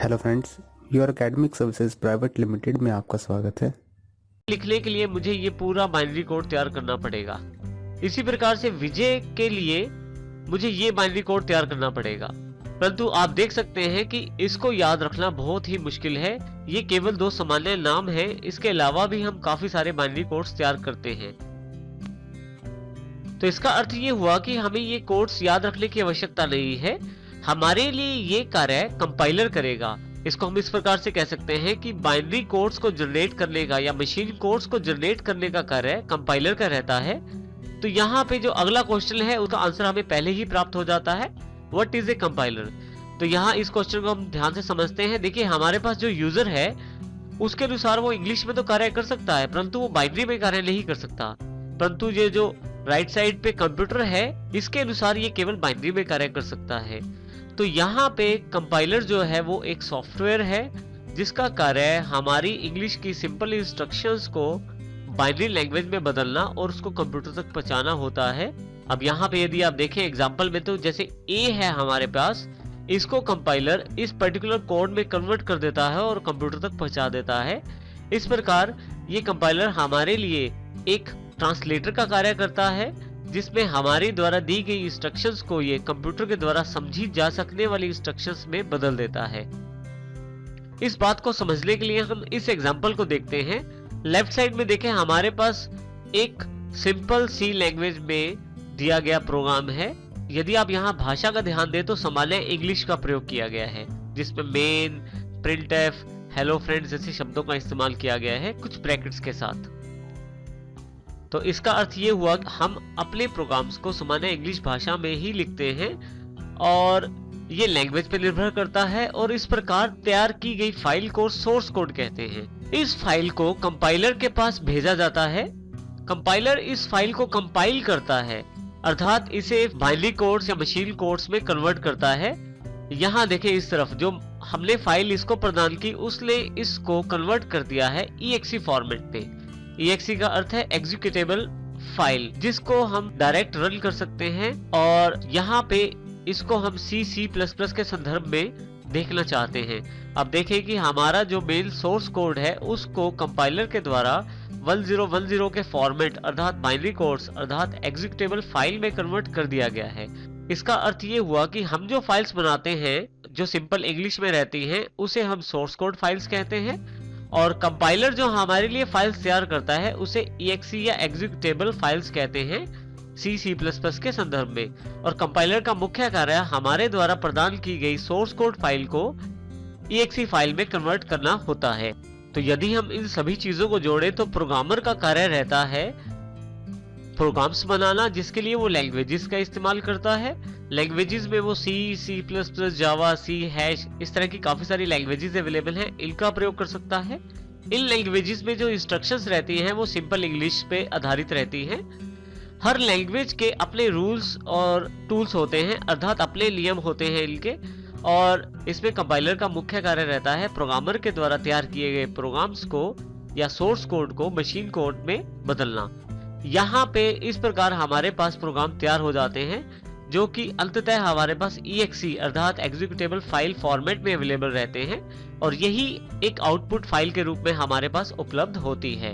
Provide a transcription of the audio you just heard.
Hello friends, your academic services private limited में आपका स्वागत है। लिखने के लिए मुझे ये पूरा बाइनरी कोड तैयार करना पड़ेगा। इसी प्रकार से विजय के लिए मुझे ये बाइनरी कोड तैयार करना पड़ेगा, परंतु आप देख सकते हैं कि इसको याद रखना बहुत ही मुश्किल है। ये केवल दो सामान्य नाम हैं, इसके अलावा भी हम काफी सारे बाइनरी कोड्स तैयार करते हैं। तो इसका अर्थ ये हुआ कि हमें ये कोड्स याद रखने की आवश्यकता नहीं है, हमारे लिए ये कार्य कंपाइलर करेगा। इसको हम इस प्रकार से कह सकते हैं कि बाइनरी कोड्स को जनरेट करने का या मशीन कोड्स को जनरेट करने का कार्य कंपाइलर का रहता है। तो यहाँ पे जो अगला क्वेश्चन है उसका आंसर हमें पहले ही प्राप्त हो जाता है, व्हाट इज ए कंपाइलर। तो यहाँ इस क्वेश्चन को हम ध्यान से समझते हैं। देखिए, हमारे पास जो यूजर है उसके अनुसार वो इंग्लिश में तो कार्य कर सकता है, परंतु वो बाइनरी में कार्य नहीं कर सकता। परंतु ये जो राइट साइड पे कंप्यूटर है, इसके अनुसार ये केवल बाइनरी में कार्य कर सकता है। तो यहाँ पे कंपाइलर जो है वो एक सॉफ्टवेयर है जिसका कार्य हमारी इंग्लिश की सिंपल इंस्ट्रक्शंस को बाइनरी लैंग्वेज में बदलना और उसको कंप्यूटर तक पहुंचाना होता है। अब यहाँ पे यदि आप देखें एग्जांपल में, तो जैसे ए है हमारे पास, इसको कंपाइलर इस पर्टिकुलर कोड में कन्वर्ट कर देता है और कंप्यूटर तक पहुंचा देता है। इस प्रकार ये कंपाइलर हमारे लिए एक ट्रांसलेटर का कार्य करता है, जिसमें हमारे द्वारा दी गई इंस्ट्रक्शंस को ये कंप्यूटर के द्वारा समझी जा सकने वाली इंस्ट्रक्शंस में बदल देता है। इस बात को समझने के लिए हम इस एग्जांपल को देखते हैं। लेफ्ट साइड में देखें, हमारे पास एक सिंपल सी लैंग्वेज में दिया गया प्रोग्राम है। यदि आप यहाँ भाषा का ध्यान दें तो सामान्य इंग्लिश का प्रयोग किया गया है, जिसमें मेन, प्रिंटफ, हेलो फ्रेंड्स जैसे शब्दों का इस्तेमाल किया गया है कुछ ब्रैकेट्स के साथ। तो इसका अर्थ ये हुआ कि हम अपने प्रोग्राम्स को सामान्य इंग्लिश भाषा में ही लिखते हैं और ये लैंग्वेज पे निर्भर करता है, और इस प्रकार तैयार की गई फाइल को सोर्स कोड कहते हैं। इस फाइल को कंपाइलर के पास भेजा जाता है। कंपाइलर इस फाइल को कंपाइल करता है, अर्थात इसे बाइनरी कोड्स या मशीन कोड्स में कन्वर्ट करता है। यहाँ देखें, इस तरफ जो हमने फाइल इसको प्रदान की, उसने इसको कन्वर्ट कर दिया है EXE फॉर्मेट पे। EXE का अर्थ है एग्जीक्यूटेबल फाइल, जिसको हम डायरेक्ट रन कर सकते हैं। और यहाँ पे इसको हम C++ के संदर्भ में देखना चाहते हैं। अब देखें कि हमारा जो मेन सोर्स कोड है उसको कंपाइलर के द्वारा 1010 के फॉर्मेट अर्थात बाइनरी कोड्स अर्थात एग्जीक्यूटेबल फाइल में कन्वर्ट कर दिया गया है। इसका अर्थ ये हुआ कि हम जो फाइल्स बनाते हैं जो सिंपल इंग्लिश में रहती हैं उसे हम सोर्स कोड फाइल्स कहते हैं, और कंपाइलर जो हमारे लिए फाइल्स तैयार करता है उसे EXE या एग्जीक्यूटेबल फाइल्स कहते हैं C++ के संदर्भ में। और कंपाइलर का मुख्य कार्य हमारे द्वारा प्रदान की गई सोर्स कोड फाइल को EXE फाइल में कन्वर्ट करना होता है। तो यदि हम इन सभी चीजों को जोड़ें तो प्रोग्रामर का कार्य रहता है प्रोग्राम्स बनाना, जिसके लिए वो लैंग्वेजेस का इस्तेमाल करता है। लैंग्वेजेस में वो C++, जावा, C#, इस तरह की काफी सारी लैंग्वेजेस अवेलेबल हैं, इनका प्रयोग कर सकता है। इन लैंग्वेजेस में जो इंस्ट्रक्शंस रहती हैं वो सिंपल इंग्लिश पे आधारित रहती हैं। हर लैंग्वेज के अपने रूल्स और टूल्स होते हैं, अर्थात अपने नियम होते हैं इनके, और इसमें कंपाइलर का मुख्य कार्य रहता है प्रोग्रामर के द्वारा तैयार किए गए प्रोग्राम्स को या सोर्स कोड को मशीन कोड में बदलना। यहाँ पे इस प्रकार हमारे पास प्रोग्राम तैयार हो जाते हैं जो कि अंततः हमारे पास EXE अर्थात एग्जीक्यूटेबल फाइल फॉर्मेट में अवेलेबल रहते हैं, और यही एक आउटपुट फाइल के रूप में हमारे पास उपलब्ध होती है।